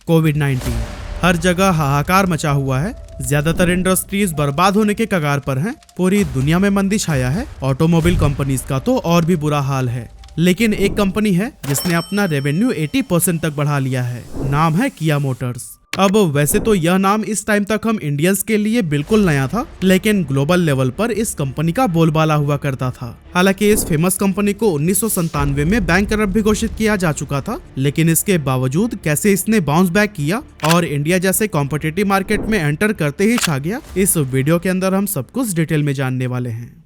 कोविड-19। हर जगह हाहाकार मचा हुआ है। ज्यादातर इंडस्ट्रीज बर्बाद होने के कगार पर हैं। पूरी दुनिया में मंदी छाया है। ऑटोमोबाइल कंपनीज का तो और भी बुरा हाल है। लेकिन एक कंपनी है जिसने अपना रेवेन्यू 80% तक बढ़ा लिया है। नाम है किया मोटर्स। अब वैसे तो यह नाम इस टाइम तक हम इंडियंस के लिए बिल्कुल नया था, लेकिन ग्लोबल लेवल पर इस कंपनी का बोलबाला हुआ करता था। हालांकि इस फेमस कंपनी को 1997 में बैंकरप्ट भी घोषित किया जा चुका था, लेकिन इसके बावजूद कैसे इसने बाउंस बैक किया और इंडिया जैसे कॉम्पिटिटिव मार्केट में एंटर करते ही छा गया, इस वीडियो के अंदर हम सब कुछ डिटेल में जानने वाले हैं।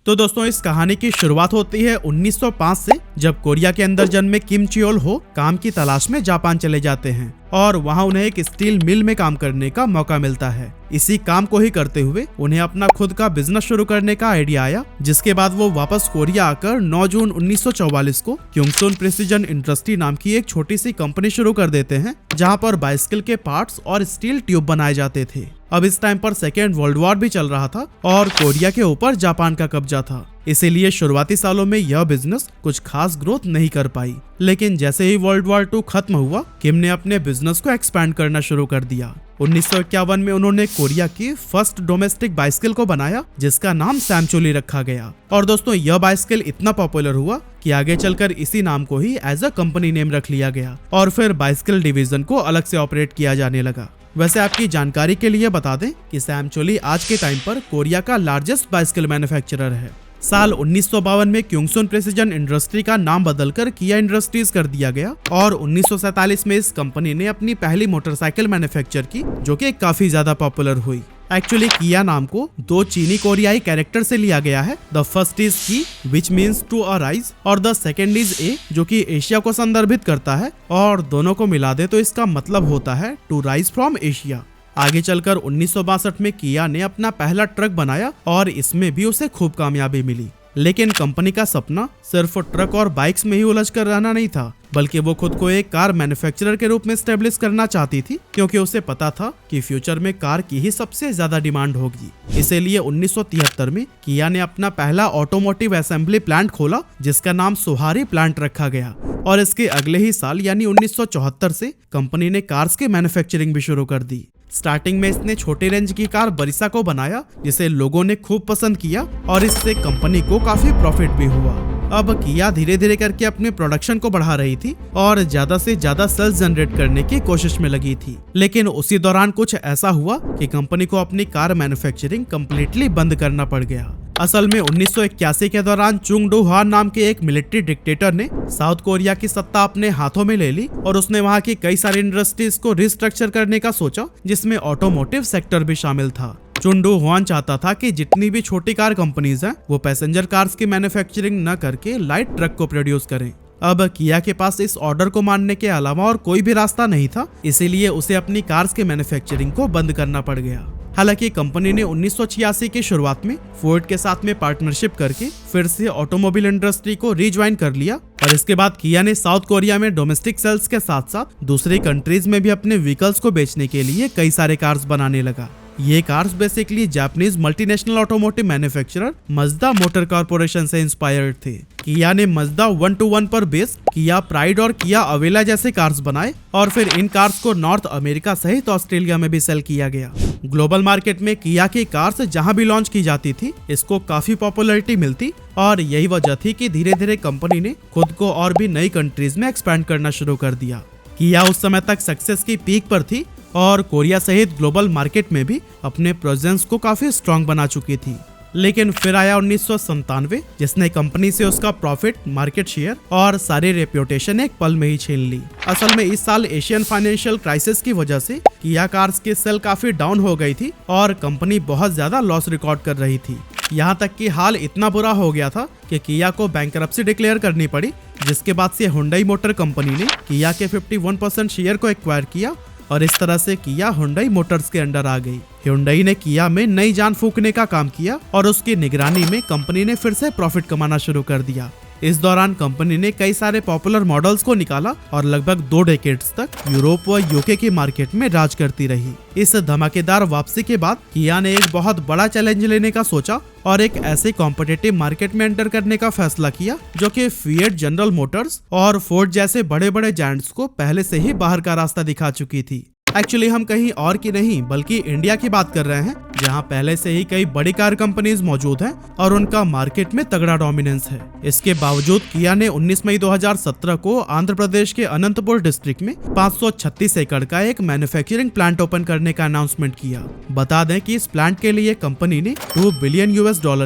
तो दोस्तों, इस कहानी की शुरुआत होती है 1905 से, जब कोरिया के अंदर जन्मे किम चियोल हो काम की तलाश में जापान चले जाते हैं और वहां उन्हें एक स्टील मिल में काम करने का मौका मिलता है। इसी काम को ही करते हुए उन्हें अपना खुद का बिजनेस शुरू करने का आइडिया आया, जिसके बाद वो वापस कोरिया आकर 9 जून 1944 को क्योंगसुन प्रिसिजन इंडस्ट्री नाम की एक छोटी सी कंपनी शुरू कर देते हैं, जहां पर बाइसिकल के पार्ट्स और स्टील ट्यूब बनाए जाते थे। अब इस टाइम पर सेकेंड वर्ल्ड वॉर भी चल रहा था और कोरिया के ऊपर जापान का कब्जा था, इसीलिए शुरुआती सालों में यह बिजनेस कुछ खास ग्रोथ नहीं कर पाई। लेकिन जैसे ही वर्ल्ड वॉर 2 खत्म हुआ, किम ने अपने बिजनेस को एक्सपैंड करना शुरू कर दिया। 1951 में उन्होंने कोरिया की फर्स्ट डोमेस्टिक बाइसिकल को बनाया, जिसका नाम सैमचोली रखा गया। और दोस्तों, यह बाइसिकल इतना पॉपुलर हुआ कि आगे चलकर इसी नाम को ही एज अ कंपनी नेम रख लिया गया और फिर बाइसिकल डिवीजन को अलग से ऑपरेट किया जाने लगा। वैसे आपकी जानकारी के लिए बता दें कि सैमचोली आज के टाइम पर कोरिया का लार्जेस्ट बाइसिकल मैन्युफैक्चरर है। साल 1952 में क्योंगसुन प्रिसिजन इंडस्ट्री का नाम बदलकर किया इंडस्ट्रीज कर दिया गया और 1947 में इस कंपनी ने अपनी पहली मोटरसाइकिल मैन्युफैक्चर की, जो कि काफी ज्यादा पॉपुलर हुई। एक्चुअली किया नाम को 2 चीनी कोरियाई कैरेक्टर से लिया गया है। द फर्स्ट इज की विच मीन्स टू अराइज और द सेकेंड इज ए, जो कि एशिया को संदर्भित करता है, और दोनों को मिला दे तो इसका मतलब होता है टू राइज फ्रॉम एशिया। आगे चलकर 1962 में किया ने अपना पहला ट्रक बनाया और इसमें भी उसे खूब कामयाबी मिली। लेकिन कंपनी का सपना सिर्फ ट्रक और बाइक्स में ही उलझ कर रहना नहीं था, बल्कि वो खुद को एक कार मैन्युफैक्चरर के रूप में स्टेब्लिश करना चाहती थी, क्योंकि उसे पता था कि फ्यूचर में कार की ही सबसे ज्यादा डिमांड होगी। इसीलिए 1973 में किया ने अपना पहला ऑटोमोटिव असेंबली प्लांट खोला, जिसका नाम सोहारी प्लांट रखा गया। और इसके अगले ही साल यानी 1974 से कंपनी ने कार्स की मैन्युफैक्चरिंग भी शुरू कर दी। स्टार्टिंग में इसने छोटे रेंज की कार बरिसा को बनाया, जिसे लोगों ने खूब पसंद किया और इससे कंपनी को काफी प्रॉफिट भी हुआ। अब किया धीरे धीरे करके अपने प्रोडक्शन को बढ़ा रही थी और ज्यादा से ज्यादा सेल्स जनरेट करने की कोशिश में लगी थी। लेकिन उसी दौरान कुछ ऐसा हुआ कि कंपनी को अपनी कार मैन्युफैक्चरिंग कम्प्लीटली बंद करना पड़ गया। असल में 1981 के दौरान चुंग डू हुआन नाम के एक मिलिट्री डिक्टेटर ने साउथ कोरिया की सत्ता अपने हाथों में ले ली और उसने वहां की कई सारी इंडस्ट्रीज को रिस्ट्रक्चर करने का सोचा, जिसमें ऑटोमोटिव सेक्टर भी शामिल था। चुंग डू हुआन चाहता था कि जितनी भी छोटी कार कंपनीज हैं, वो पैसेंजर कार्स की मैन्युफैक्चरिंग न करके लाइट ट्रक को प्रोड्यूस करें। अब किया के पास इस ऑर्डर को मानने के अलावा और कोई भी रास्ता नहीं था, इसीलिए उसे अपनी कार्स के मैन्युफैक्चरिंग को बंद करना पड़ गया। हालांकि कंपनी ने 1986 की शुरुआत में फोर्ड के साथ में पार्टनरशिप करके फिर से ऑटोमोबाइल इंडस्ट्री को रीज्वाइन कर लिया और इसके बाद किया ने साउथ कोरिया में डोमेस्टिक सेल्स के साथ साथ दूसरी कंट्रीज में भी अपने व्हीकल्स को बेचने के लिए कई सारे कार्स बनाने लगा। ये cars basically Japanese multinational automotive manufacturer Mazda Motor Corporation से इंस्पायर्ड थे। किया ने मज्दा 121 पर बेस्ड किया प्राइड और किया अवेला जैसे कार्स बनाए और फिर इन कार्स को नॉर्थ अमेरिका सहित ऑस्ट्रेलिया में भी सेल किया गया। ग्लोबल मार्केट में किया की कार्स जहां भी लॉन्च की जाती थी, इसको काफी पॉपुलैरिटी मिलती और यही वजह थी कि धीरे धीरे कंपनी ने खुद को और भी नई कंट्रीज में एक्सपैंड करना शुरू कर दिया। किया उस समय तक सक्सेस की पीक पर थी और कोरिया सहित ग्लोबल मार्केट में भी अपने प्रेजेंस को काफी स्ट्रॉन्ग बना चुकी थी। लेकिन फिर आया 1997, जिसने कंपनी से उसका प्रॉफिट, मार्केट शेयर और सारी रेप्यूटेशन एक पल में ही छीन ली। असल में इस साल एशियन फाइनेंशियल क्राइसिस की वजह से किया कार्स की सेल काफी डाउन हो गई थी और कंपनी बहुत ज्यादा लॉस रिकॉर्ड कर रही थी। यहाँ तक कि हाल इतना बुरा हो गया था कि किया को बैंकरप्सी डिक्लेयर करनी पड़ी, जिसके बाद से हुंडई मोटर कंपनी ने किया के 51% शेयर को एक्वायर किया और इस तरह से किया हुंडई मोटर्स के अंडर आ गई। हुंडई ने किया में नई जान फूंकने का काम किया और उसकी निगरानी में कंपनी ने फिर से प्रॉफिट कमाना शुरू कर दिया। इस दौरान कंपनी ने कई सारे पॉपुलर मॉडल्स को निकाला और लगभग 2 डेकेड्स तक यूरोप व यूके की मार्केट में राज करती रही। इस धमाकेदार वापसी के बाद किया ने एक बहुत बड़ा चैलेंज लेने का सोचा और एक ऐसे कॉम्पिटिटिव मार्केट में एंटर करने का फैसला किया जो कि फिएट, जनरल मोटर्स और फोर्ड जैसे बड़े बड़े जायंट्स को पहले से ही बाहर का रास्ता दिखा चुकी थी। एक्चुअली हम कहीं और की नहीं बल्कि इंडिया की बात कर रहे हैं, जहां पहले से ही कई बड़ी कार कंपनीज मौजूद हैं और उनका मार्केट में तगड़ा डोमिनेंस है। इसके बावजूद किया ने 19 मई 2017 को आंध्र प्रदेश के अनंतपुर डिस्ट्रिक्ट में 536 एकड़ का एक मैन्युफैक्चरिंग प्लांट ओपन करने का अनाउंसमेंट किया। बता दें कि इस प्लांट के लिए कंपनी ने $2 बिलियन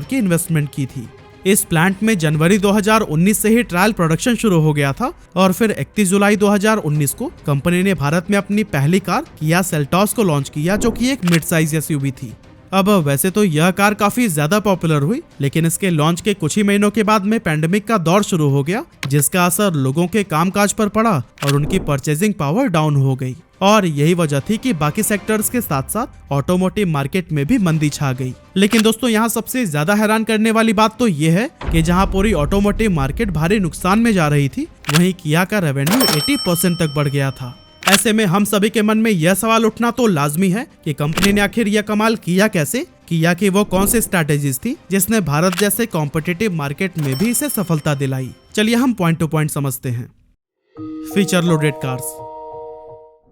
की इन्वेस्टमेंट की थी। इस प्लांट में जनवरी 2019 से ही ट्रायल प्रोडक्शन शुरू हो गया था और फिर 31 जुलाई 2019 को कंपनी ने भारत में अपनी पहली कार किया सेल्टॉस को लॉन्च किया, जो कि एक मिड साइज एसयूवी थी। अब वैसे तो यह कार काफी ज्यादा पॉपुलर हुई, लेकिन इसके लॉन्च के कुछ ही महीनों के बाद में पैंडेमिक का दौर शुरू हो गया, जिसका असर लोगों के कामकाज पर पड़ा और उनकी परचेजिंग पावर डाउन हो गई। और यही वजह थी कि बाकी सेक्टर्स के साथ साथ ऑटोमोटिव मार्केट में भी मंदी छा गई। लेकिन दोस्तों, यहाँ सबसे ज्यादा हैरान करने वाली बात तो ये है कि जहाँ पूरी ऑटोमोटिव मार्केट भारी नुकसान में जा रही थी, वहीं किया का रेवेन्यू 80% तक बढ़ गया था। ऐसे में हम सभी के मन में यह सवाल उठना तो लाजमी है कि कंपनी ने आखिर यह कमाल किया कैसे, किया कि वो कौन सी स्ट्रैटेजीज थी जिसने भारत जैसे कॉम्पिटिटिव मार्केट में भी इसे सफलता दिलाई। चलिए हम पॉइंट टू पॉइंट समझते हैं। Feature loaded cars.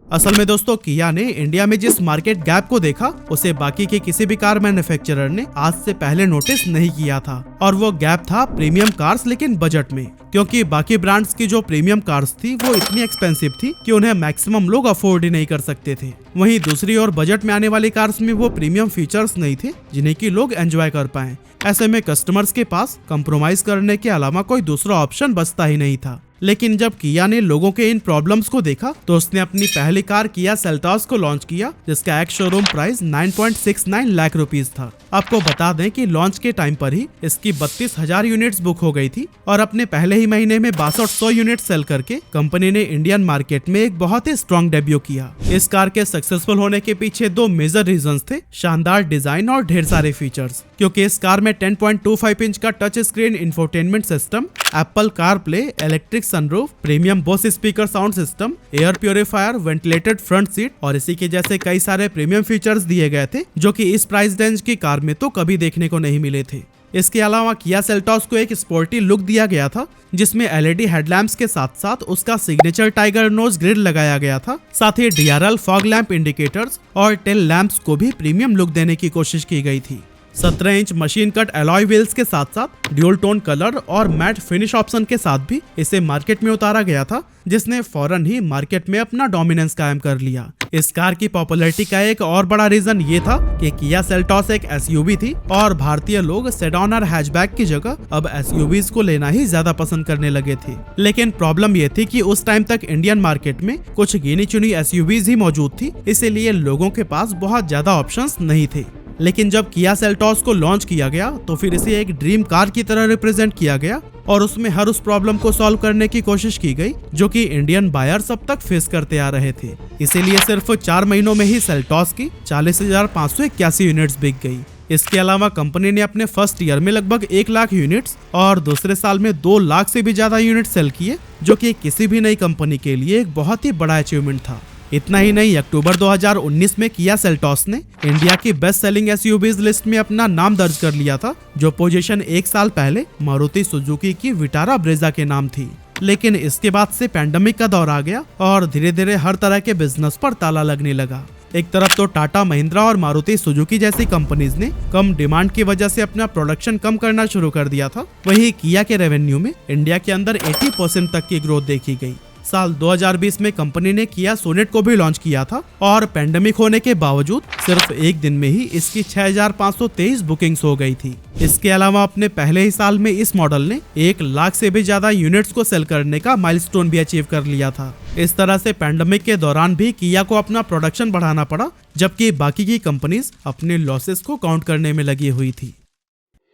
असल में दोस्तों, किया ने इंडिया में जिस मार्केट गैप को देखा उसे बाकी के किसी भी कार मैन्युफैक्चरर ने आज से पहले नोटिस नहीं किया था, और वो गैप था प्रीमियम कार्स लेकिन बजट में। क्योंकि बाकी ब्रांड्स की जो प्रीमियम कार्स थी वो इतनी एक्सपेंसिव थी कि उन्हें मैक्सिमम लोग अफोर्ड ही नहीं कर सकते थे। वहीं दूसरी ओर बजट में आने वाली कार्स में वो प्रीमियम फीचर्स नहीं थे जिन्हें की लोग एंजॉय कर पाए। ऐसे में कस्टमर्स के पास कंप्रोमाइज करने के अलावा कोई दूसरा ऑप्शन बचता ही नहीं था। लेकिन जब किया ने लोगों के इन प्रॉब्लम्स को देखा तो उसने अपनी पहली कार किया सेल्टॉस को लॉन्च किया, जिसका ex showroom price 9.69 lakh rupees था। आपको बता दें कि लॉन्च के टाइम पर ही इसकी 32,000 यूनिट्स बुक हो गई थी और अपने पहले ही महीने में 6200 यूनिट सेल करके कंपनी ने इंडियन मार्केट में एक बहुत ही स्ट्रॉन्ग डेब्यू किया। इस कार के सक्सेसफुल होने के पीछे 2 मेजर रीजंस थे, शानदार डिजाइन और ढेर सारे फीचर्स। क्योंकि इस कार में 10.25 इंच का touch screen infotainment system, Apple CarPlay, electric sunroof, premium Bose speaker sound system, air purifier, ventilated front seat और इसी के जैसे कई सारे प्रीमियम फीचर्स दिए गए थे जो कि इस प्राइस रेंज की कार में तो कभी देखने को नहीं मिले थे। इसके अलावा किया सेल्टॉस को एक स्पोर्टी लुक दिया गया था, जिसमें एलईडी हेडलैम्प्स के साथ साथ उसका सिग्नेचर टाइगर नोज ग्रिल लगाया गया था। साथ ही डीआरएल फॉग लैंप इंडिकेटर्स और टेल लैंप्स को भी प्रीमियम लुक देने की कोशिश की गई थी। 17 inch machine cut alloy wheels के साथ साथ ड्यूल टोन कलर और मैट फिनिश ऑप्शन के साथ भी इसे मार्केट में उतारा गया था, जिसने फौरन ही मार्केट में अपना डोमिनेंस कायम कर लिया। इस कार की पॉपुलैरिटी का एक और बड़ा रीजन ये था कि किया सेल्टॉस एक एसयूवी थी और भारतीय लोग सेडान और हैचबैक की जगह अब एसयूवीज को लेना ही ज्यादा पसंद करने लगे थे। लेकिन प्रॉब्लम ये थी कि उस टाइम तक इंडियन मार्केट में कुछ गिनी चुनी एसयूवीज ही मौजूद थी, इसीलिए लोगों के पास बहुत ज्यादा ऑप्शंस नहीं थे। लेकिन जब किया सेल्टॉस को लॉन्च किया गया तो फिर इसे एक ड्रीम कार की तरह रिप्रेजेंट किया गया और उसमें हर उस प्रॉब्लम को सॉल्व करने की कोशिश की गई जो कि इंडियन बायर्स अब तक फेस करते आ रहे थे। इसीलिए सिर्फ 4 महीनों में ही सेल्टॉस की 40,581 यूनिट्स बिक गई। इसके अलावा कंपनी ने अपने फर्स्ट ईयर में लगभग 1 लाख यूनिट्स और दूसरे साल में 2 लाख से भी ज्यादा यूनिट सेल किए, जो कि किसी भी नई कंपनी के लिए एक बहुत ही बड़ा अचीवमेंट था। इतना ही नहीं, अक्टूबर 2019 में किया सेल्टॉस ने इंडिया की बेस्ट सेलिंग एसयूवीज लिस्ट में अपना नाम दर्ज कर लिया था, जो पोजीशन 1 साल पहले मारुति सुजुकी की विटारा ब्रेजा के नाम थी। लेकिन इसके बाद से पैंडेमिक का दौर आ गया और धीरे धीरे हर तरह के बिजनेस पर ताला लगने लगा। एक तरफ तो टाटा, महिंद्रा और मारुति सुजुकी जैसी कंपनीज ने कम डिमांड की वजह से अपना प्रोडक्शन कम करना शुरू कर दिया था, वहीं किया के रेवेन्यू में इंडिया के अंदर 80% तक की ग्रोथ देखी गई। साल 2020 में कंपनी ने किया सोनेट को भी लॉन्च किया था और पैंडेमिक होने के बावजूद सिर्फ एक दिन में ही इसकी 6,523 बुकिंग्स हो गई थी। इसके अलावा अपने पहले ही साल में इस मॉडल ने 1 लाख से भी ज्यादा यूनिट्स को सेल करने का माइलस्टोन भी अचीव कर लिया था। इस तरह से पैंडेमिक के दौरान भी किया को अपना प्रोडक्शन बढ़ाना पड़ा, जबकि बाकी की कंपनीज अपने लॉसेस को काउंट करने में लगी हुई थी।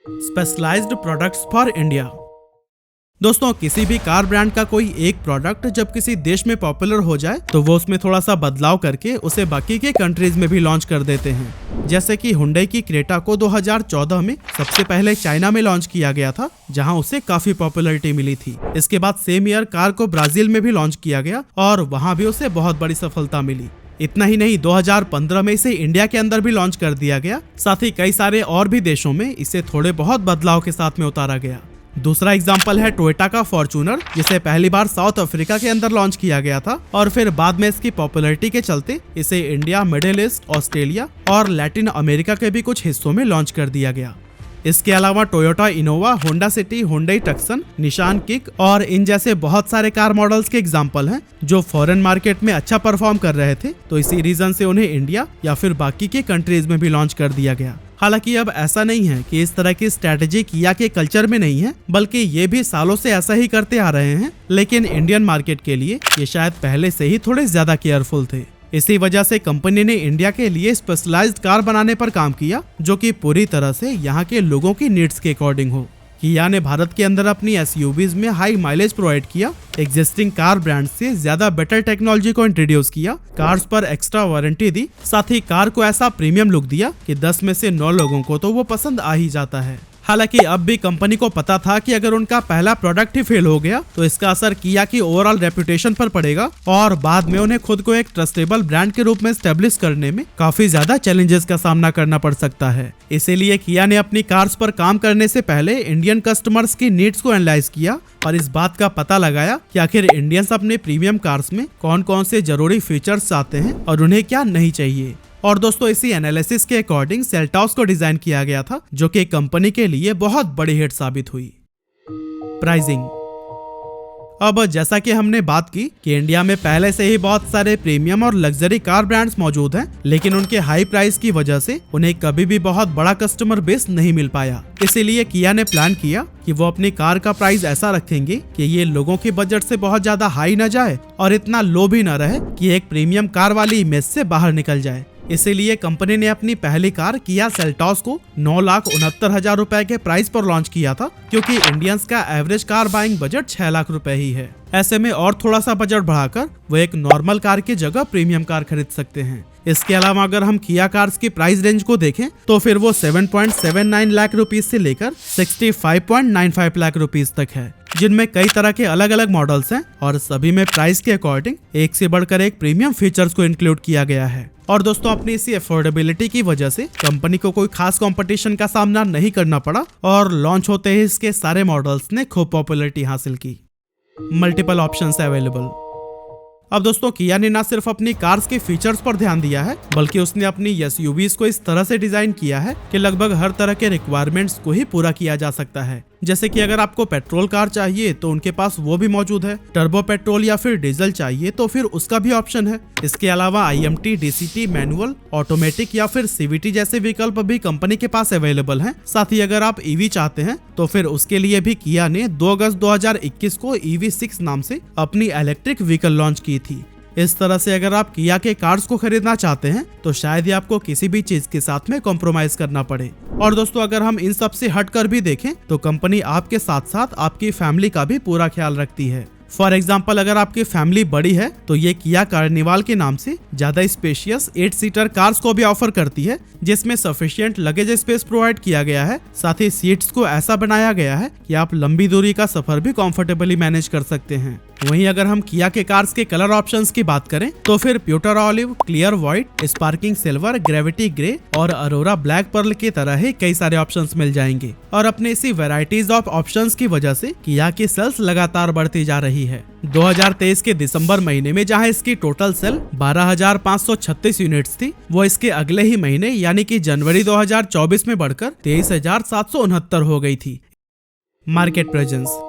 Specialised products for India. दोस्तों किसी भी कार ब्रांड का कोई एक प्रोडक्ट जब किसी देश में पॉपुलर हो जाए तो वो उसमें थोड़ा सा बदलाव करके उसे बाकी के कंट्रीज में भी लॉन्च कर देते हैं। जैसे कि हुंडई की क्रेटा को 2014 में सबसे पहले चाइना में लॉन्च किया गया था, जहां उसे काफी पॉपुलैरिटी मिली थी। इसके बाद सेम ईयर कार को ब्राजील में भी लॉन्च किया गया और वहां भी उसे बहुत बड़ी सफलता मिली। इतना ही नहीं, 2015 में इसे इंडिया के अंदर भी लॉन्च कर दिया गया। साथ ही कई सारे और भी देशों में इसे थोड़े बहुत बदलाव के साथ में उतारा गया। दूसरा एग्जाम्पल है टोयोटा का फॉर्च्यूनर, जिसे पहली बार साउथ अफ्रीका के अंदर लॉन्च किया गया था और फिर बाद में इसकी पॉपुलैरिटी के चलते इसे इंडिया, मिडिल ईस्ट, ऑस्ट्रेलिया और लैटिन अमेरिका के भी कुछ हिस्सों में लॉन्च कर दिया गया। इसके अलावा Toyota Innova, Honda city, Hyundai Tucson, निशान किक और इन जैसे बहुत सारे कार मॉडल्स के एग्जाम्पल हैं जो फॉरेन मार्केट में अच्छा परफॉर्म कर रहे थे, तो इसी रीजन से उन्हें इंडिया या फिर बाकी के कंट्रीज में भी लॉन्च कर दिया गया। हालांकि अब ऐसा नहीं है कि इस तरह की स्ट्रैटेजी किया के कल्चर में नहीं है, बल्कि ये भी सालों से ऐसा ही करते आ रहे हैं, लेकिन इंडियन मार्केट के लिए ये शायद पहले से ही थोड़े ज्यादा केयरफुल थे। इसी वजह से कंपनी ने इंडिया के लिए स्पेशलाइज्ड कार बनाने पर काम किया, जो कि पूरी तरह से यहाँ के लोगों की नीड्स के अकॉर्डिंग हो। किया ने भारत के अंदर अपनी एसयूवीज में हाई माइलेज प्रोवाइड किया, एग्जिस्टिंग कार ब्रांड से ज्यादा बेटर टेक्नोलॉजी को इंट्रोड्यूस किया, कार्स पर एक्स्ट्रा वारंटी दी, साथ ही कार को ऐसा प्रीमियम लुक दिया कि 10 में से 9 लोगों को तो वो पसंद आ ही जाता है। हालांकि अब भी कंपनी को पता था कि अगर उनका पहला प्रोडक्ट ही फेल हो गया तो इसका असर किया की ओवरऑल रेपुटेशन पर पड़ेगा और बाद में उन्हें खुद को एक ट्रस्टेबल ब्रांड के रूप में एस्टेब्लिश करने में काफी ज्यादा चैलेंजेस का सामना करना पड़ सकता है। इसीलिए किया ने अपनी कार्स पर काम करने से पहले इंडियन कस्टमर्स की नीड्स को एनालाइज किया और इस बात का पता लगाया कि आखिर इंडियंस अपने प्रीमियम कार्स में कौन कौन से जरूरी फीचर्स चाहते हैं और उन्हें क्या नहीं चाहिए। और दोस्तों इसी एनालिसिस के अकॉर्डिंग सेल्टॉस को डिजाइन किया गया था, जो कि कंपनी के लिए बहुत बड़ी हिट साबित हुई। प्राइसिंग। अब जैसा कि हमने बात की कि इंडिया में पहले से ही बहुत सारे प्रीमियम और लग्जरी कार ब्रांड्स मौजूद हैं, लेकिन उनके हाई प्राइस की वजह से उन्हें कभी भी बहुत बड़ा कस्टमर बेस नहीं मिल पाया। इसीलिए किया ने प्लान किया कि वो अपनी कार का प्राइस ऐसा रखेंगे कि ये लोगों के बजट से बहुत ज्यादा हाई न जाए और इतना लो भी न रहे कि एक प्रीमियम कार वाली इमेज से बाहर निकल जाए। इसीलिए कंपनी ने अपनी पहली कार किया सेल्टॉस को 9,69,000 रुपए के प्राइस पर लॉन्च किया था, क्योंकि इंडियंस का average car buying budget 6 lakh रुपए ही है। ऐसे में और थोड़ा सा बजट बढ़ाकर वो एक नॉर्मल कार की जगह प्रीमियम कार खरीद सकते हैं। इसके अलावा अगर हम किया कार्स की प्राइस रेंज को देखें तो फिर वो 7.79 लाख रुपीस से लेकर 65.95 लाख रुपीस तक है, जिनमें कई तरह के अलग अलग मॉडल्स हैं और सभी में प्राइस के अकॉर्डिंग एक से बढ़कर एक प्रीमियम फीचर्स को इंक्लूड किया गया है। और दोस्तों अपनी इसी अफोर्डेबिलिटी की वजह से कंपनी को कोई खास कंपटीशन का सामना नहीं करना पड़ा और लॉन्च होते ही इसके सारे मॉडल्स ने खूब पॉपुलैरिटी हासिल की। Multiple options available. अब दोस्तों किया ने ना सिर्फ अपनी कार्स के फीचर्स पर ध्यान दिया है, बल्कि उसने अपनी एसयूवीज को इस तरह से डिजाइन किया है कि लगभग हर तरह के रिक्वायरमेंट्स को ही पूरा किया जा सकता है। जैसे कि अगर आपको पेट्रोल कार चाहिए तो उनके पास वो भी मौजूद है, टर्बो पेट्रोल या फिर डीजल चाहिए तो फिर उसका भी ऑप्शन है। इसके अलावा IMT, DCT, मैनुअल, ऑटोमेटिक या फिर CVT जैसे विकल्प भी कंपनी के पास अवेलेबल हैं। साथ ही अगर आप EV चाहते हैं तो फिर उसके लिए भी किया ने 2 अगस्त 2021 को EV6 नाम से अपनी इलेक्ट्रिक व्हीकल लॉन्च की थी। इस तरह से अगर आप किया के कार्स को खरीदना चाहते हैं तो शायद ही आपको किसी भी चीज के साथ में कॉम्प्रोमाइज करना पड़े। और दोस्तों अगर हम इन सब से हटकर भी देखें तो कंपनी आपके साथ साथ आपकी फैमिली का भी पूरा ख्याल रखती है। फॉर एग्जाम्पल अगर आपकी फैमिली बड़ी है तो ये किया कार्निवाल के नाम से ज्यादा स्पेशियस 8 सीटर कार्स को भी ऑफर करती है, जिसमें सफिशिएंट लगेज स्पेस प्रोवाइड किया गया है। साथ ही सीट्स को ऐसा बनाया गया है कि आप लंबी दूरी का सफर भी कंफर्टेबली मैनेज कर सकते हैं। वहीं अगर हम किया के कार्स के कलर ऑप्शंस की बात करें तो फिर pewter olive, clear white, sparking silver, gravity grey और अरोरा ब्लैक पर्ल की तरह ही कई सारे ऑप्शंस मिल जाएंगे। और अपने इसी वैरायटीज ऑफ ऑप्शंस की वजह से किया की सेल्स लगातार बढ़ती जा रही है। 2023 के दिसंबर महीने में जहां इसकी टोटल सेल 12,536 यूनिट्स थी, वो इसके अगले ही महीने यानी कि जनवरी 2024 में बढ़कर 23,769 हो गई थी। Market presence.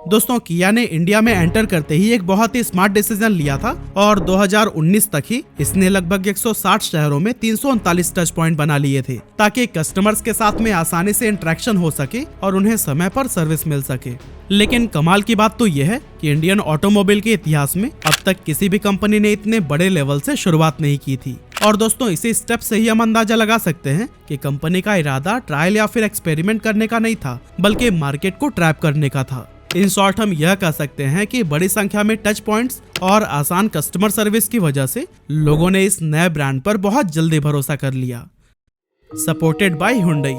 दोस्तों किया ने इंडिया में एंटर करते ही एक बहुत ही स्मार्ट डिसीजन लिया था और 2019 तक ही इसने लगभग 160 शहरों में 339 टच पॉइंट बना लिए थे, ताकि कस्टमर्स के साथ में आसानी से इंटरेक्शन हो सके और उन्हें समय पर सर्विस मिल सके। लेकिन कमाल की बात तो यह है कि इंडियन ऑटोमोबाइल के इतिहास में अब तक किसी भी कंपनी ने इतने बड़े लेवल से शुरुआत नहीं की थी। और दोस्तों इसी स्टेप से ही हम अंदाजा लगा सकते हैं कि कंपनी का इरादा ट्रायल या फिर एक्सपेरिमेंट करने का नहीं था, बल्कि मार्केट को ट्रैप करने का था। इन शॉर्ट हम यह कह सकते हैं कि बड़ी संख्या में टच पॉइंट्स और आसान कस्टमर सर्विस की वजह से लोगों ने इस नए ब्रांड पर बहुत जल्दी भरोसा कर लिया। Supported by Hyundai.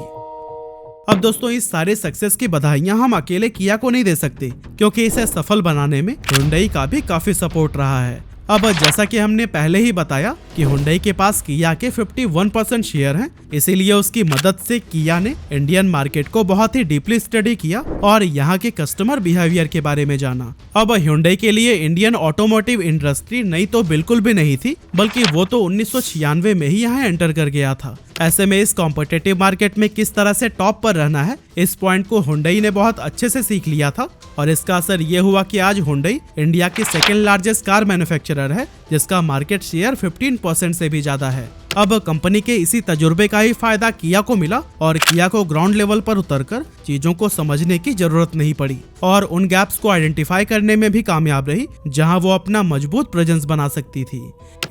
अब दोस्तों इस सारे सक्सेस की बधाइयां हम अकेले किया को नहीं दे सकते, क्योंकि इसे सफल बनाने में हुंडई का भी काफी सपोर्ट रहा है। अब जैसा कि हमने पहले ही बताया कि हुंडई के पास किया के 51% शेयर हैं, इसीलिए उसकी मदद से किया ने इंडियन मार्केट को बहुत ही डीपली स्टडी किया और यहाँ के कस्टमर बिहेवियर के बारे में जाना। अब हुंडई के लिए इंडियन ऑटोमोटिव इंडस्ट्री नई तो बिल्कुल भी नहीं थी, बल्कि वो तो 1996 में ही यहाँ एंटर कर गया था। ऐसे में इस कॉम्पिटिटिव मार्केट में किस तरह से टॉप पर रहना है, इस पॉइंट को हुंडई ने बहुत अच्छे से सीख लिया था और इसका असर ये हुआ कि आज हुंडई इंडिया की सेकेंड लार्जेस्ट कार मैन्युफैक्चरर है, जिसका मार्केट शेयर 15% से भी ज्यादा है। अब कंपनी के इसी तजुर्बे का ही फायदा किया को मिला और किया को ग्राउंड लेवल पर उतरकर चीजों को समझने की जरूरत नहीं पड़ी और उन गैप्स को आइडेंटिफाई करने में भी कामयाब रही जहां वो अपना मजबूत प्रेजेंस बना सकती थी।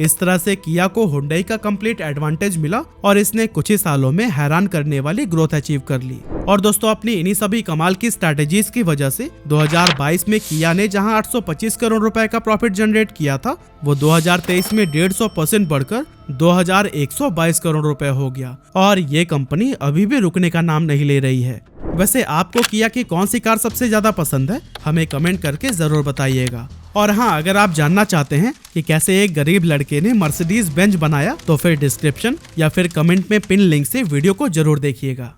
इस तरह से किया को हुंडई का कंप्लीट एडवांटेज मिला और इसने कुछ ही सालों में हैरान करने वाली ग्रोथ अचीव कर ली। और दोस्तों अपनी इन्हीं सभी कमाल की स्ट्रेटेजीज की वजह से 2022 में किया ने जहां 825 करोड़ रुपए का प्रॉफिट जनरेट किया था, वो 2023 में 150% बढ़कर 2122 करोड़ रुपए हो गया और ये कंपनी अभी भी रुकने का नाम नहीं ले रही है। वैसे आपको किया की कौन सी कार सबसे ज्यादा पसंद है, हमें कमेंट करके जरूर बताइएगा। और हाँ, अगर आप जानना चाहते हैं कि कैसे एक गरीब लड़के ने मर्सिडीज बेंज बनाया, तो फिर डिस्क्रिप्शन या फिर कमेंट में पिन लिंक से वीडियो को जरूर देखिएगा।